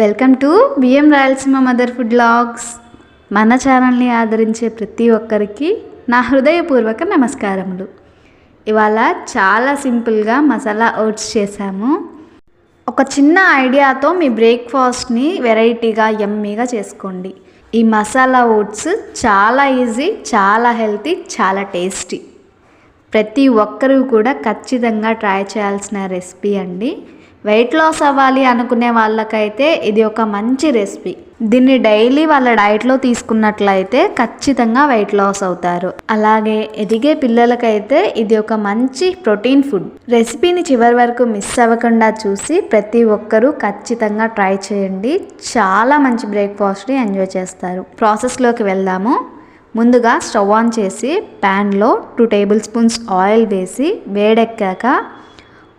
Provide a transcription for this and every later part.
Welcome to BM Rayalaseema mother food vlogs. మన ఛానల్ని ఆదరించే ప్రతి ఒక్కరికి నా హృదయపూర్వక నమస్కారములు. ఇవాళ చాలా సింపుల్గా మసాలా ఓట్స్ చేశాము. ఒక చిన్న ఐడియాతో మీ బ్రేక్ఫాస్ట్ని వెరైటీగా యమ్మీగా చేసుకోండి. ఈ మసాలా ఓట్స్ చాలా ఈజీ, చాలా హెల్తీ, చాలా టేస్టీ. ప్రతి ఒక్కరూ కూడా ఖచ్చితంగా ట్రై చేయాల్సిన రెసిపీ అండి. వెయిట్ లాస్ అవ్వాలి అనుకునే వాళ్ళకైతే ఇది ఒక మంచి రెసిపీ. దీన్ని డైలీ వాళ్ళ డైట్లో తీసుకున్నట్లయితే ఖచ్చితంగా వెయిట్ లాస్ అవుతారు. అలాగే ఎదిగే పిల్లలకైతే ఇది ఒక మంచి ప్రోటీన్ ఫుడ్. రెసిపీని చివరి వరకు మిస్ అవ్వకుండా చూసి ప్రతి ఒక్కరూ ఖచ్చితంగా ట్రై చేయండి. చాలా మంచి బ్రేక్ఫాస్ట్ని ఎంజాయ్ చేస్తారు. ప్రాసెస్లోకి వెళ్దాము. ముందుగా స్టవ్ ఆన్ చేసి ప్యాన్లో 2 టేబుల్ స్పూన్స్ ఆయిల్ వేసి వేడెక్కాక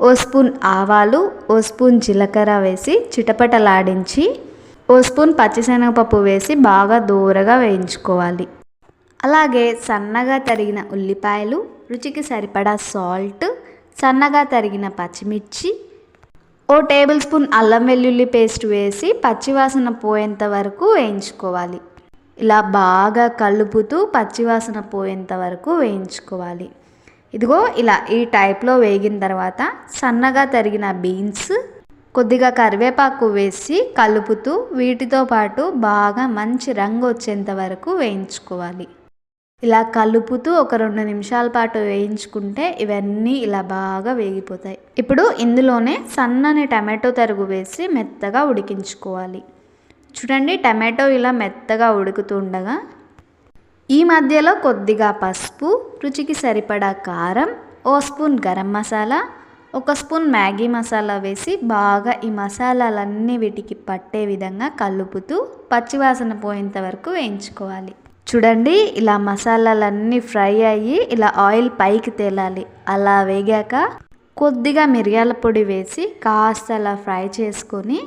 ఓ స్పూన్ ఆవాలు, ఓ స్పూన్ జీలకర్ర వేసి చిటపటలాడించి ఓ స్పూన్ పచ్చిశనగపప్పు వేసి బాగా దూరగా వేయించుకోవాలి. అలాగే సన్నగా తరిగిన ఉల్లిపాయలు, రుచికి సరిపడా సాల్ట్, సన్నగా తరిగిన పచ్చిమిర్చి, ఓ టేబుల్ స్పూన్ అల్లం వెల్లుల్లి పేస్ట్ వేసి పచ్చివాసన పోయేంత వరకు వేయించుకోవాలి. ఇలా బాగా కలుపుతూ పచ్చివాసన పోయేంత వరకు వేయించుకోవాలి. ఇదిగో ఇలా ఈ టైప్లో వేగిన తర్వాత సన్నగా తరిగిన బీన్స్, కొద్దిగా కరివేపాకు వేసి కలుపుతూ వీటితో పాటు బాగా మంచి రంగు వచ్చేంత వరకు వేయించుకోవాలి. ఇలా కలుపుతూ ఒక 2 నిమిషాల పాటు వేయించుకుంటే ఇవన్నీ ఇలా బాగా వేగిపోతాయి. ఇప్పుడు ఇందులోనే సన్నని టమాటో తరుగు వేసి మెత్తగా ఉడికించుకోవాలి. చూడండి, టమాటో ఇలా మెత్తగా ఉడుకుతుండగా ఈ మధ్యలో కొద్దిగా పసుపు, రుచికి సరిపడా కారం, ఓ spoon garam masala, 1 spoon Maggi masala వేసి బాగా ఈ మసాలాలన్నీ వీటికి పట్టే విధంగా కలుపుతూ పచ్చివాసన పోయేంత వరకు వేయించుకోవాలి. చూడండి, ఇలా మసాలాలన్నీ ఫ్రై అయ్యి ఇలా ఆయిల్ పైకి తేలాలి. అలా వేగాక కొద్దిగా మిరియాల పొడి వేసి కాస్త అలా ఫ్రై చేసుకొని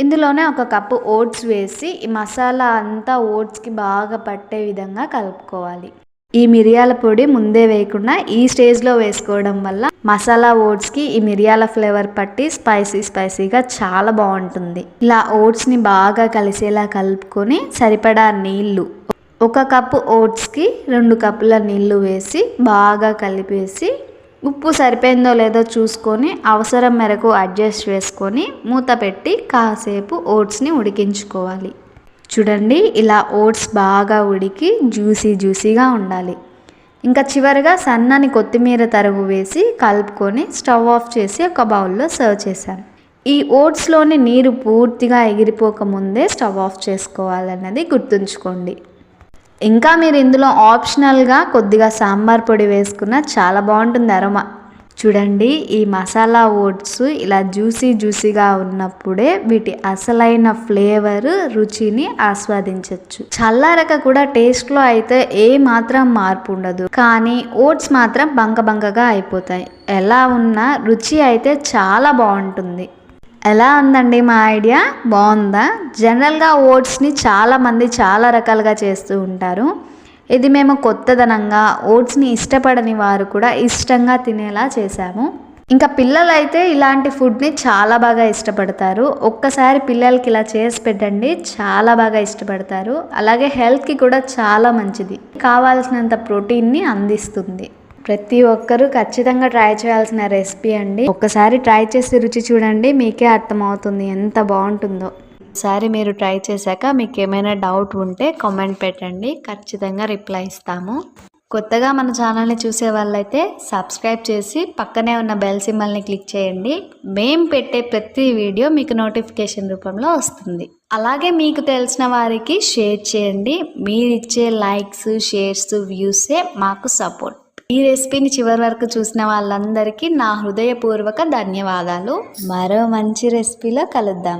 ఇందులోనే 1 కప్పు ఓట్స్ వేసి ఈ మసాలా అంతా ఓట్స్కి బాగా పట్టే విధంగా కలుపుకోవాలి. ఈ మిరియాల పొడి ముందే వేయకుండా ఈ స్టేజ్లో వేసుకోవడం వల్ల మసాలా ఓట్స్కి ఈ మిరియాల ఫ్లేవర్ పట్టి స్పైసీగా చాలా బాగుంటుంది. ఇలా ఓట్స్ని బాగా కలిసేలా కలుపుకొని సరిపడా నీళ్ళు, 1 కప్పు ఓట్స్కి 2 కప్పుల నీళ్ళు వేసి బాగా కలిపేసి ఉప్పు సరిపోయిందో లేదో చూసుకొని అవసరం మేరకు అడ్జస్ట్ చేసుకొని మూత పెట్టి కాసేపు ఓట్స్ని ఉడికించుకోవాలి. చూడండి, ఇలా ఓట్స్ బాగా ఉడికి జ్యూసీగా ఉండాలి. ఇంకా చివరిగా సన్నని కొత్తిమీర తరుగు వేసి కలుపుకొని స్టవ్ ఆఫ్ చేసి ఒక బౌల్లో సర్వ్ చేశాను. ఈ ఓట్స్లోని నీరు పూర్తిగా ఎగిరిపోకముందే స్టవ్ ఆఫ్ చేసుకోవాలన్నది గుర్తుంచుకోండి. ఇంకా మీరు ఇందులో ఆప్షనల్గా కొద్దిగా సాంబార్ పొడి వేసుకున్న చాలా బాగుంటుంది అరోమా. చూడండి, ఈ మసాలా ఓట్స్ ఇలా జ్యూసీగా ఉన్నప్పుడే వీటి అసలైన ఫ్లేవర్, రుచిని ఆస్వాదించవచ్చు. చల్లారక కూడా టేస్ట్లో అయితే ఏ మాత్రం మార్పు ఉండదు, కానీ ఓట్స్ మాత్రం బంకగా అయిపోతాయి. ఎలా ఉన్నా రుచి అయితే చాలా బాగుంటుంది. ఎలా ఉందండి మా ఐడియా? బాగుందా? జనరల్గా ఓట్స్ని చాలామంది చాలా రకాలుగా చేస్తూ ఉంటారు. ఇది మేము కొత్తదనంగా ఓట్స్ని ఇష్టపడని వారు కూడా ఇష్టంగా తినేలా చేశాము. ఇంకా పిల్లలైతే ఇలాంటి ఫుడ్ని చాలా బాగా ఇష్టపడతారు. ఒక్కసారి పిల్లలకి ఇలా చేసి పెట్టండి, చాలా బాగా ఇష్టపడతారు. అలాగే హెల్త్కి కూడా చాలా మంచిది, కావాల్సినంత ప్రోటీన్ని అందిస్తుంది. ప్రతి ఒక్కరూ ఖచ్చితంగా ట్రై చేయాల్సిన రెసిపీ అండి. ఒక్కసారి ట్రై చేసి రుచి చూడండి, మీకే అర్థమవుతుంది ఎంత బాగుంటుందో. ఒకసారి మీరు ట్రై చేశాక మీకు ఏమైనా డౌట్ ఉంటే కామెంట్ పెట్టండి, ఖచ్చితంగా రిప్లై ఇస్తాము. కొత్తగా మన ఛానల్ని చూసే వాళ్ళైతే సబ్స్క్రైబ్ చేసి పక్కనే ఉన్న బెల్ సింబల్ని క్లిక్ చేయండి. మేము పెట్టే ప్రతి వీడియో మీకు నోటిఫికేషన్ రూపంలో వస్తుంది. అలాగే మీకు తెలిసిన వారికి షేర్ చేయండి. మీరు ఇచ్చే లైక్స్, షేర్స్, వ్యూసే మాకు సపోర్ట్. ఈ రెసిపీని చివరి వరకు చూసిన వాళ్ళందరికీ నా హృదయపూర్వక ధన్యవాదాలు. మరో మంచి రెసిపీలో కలుద్దాం.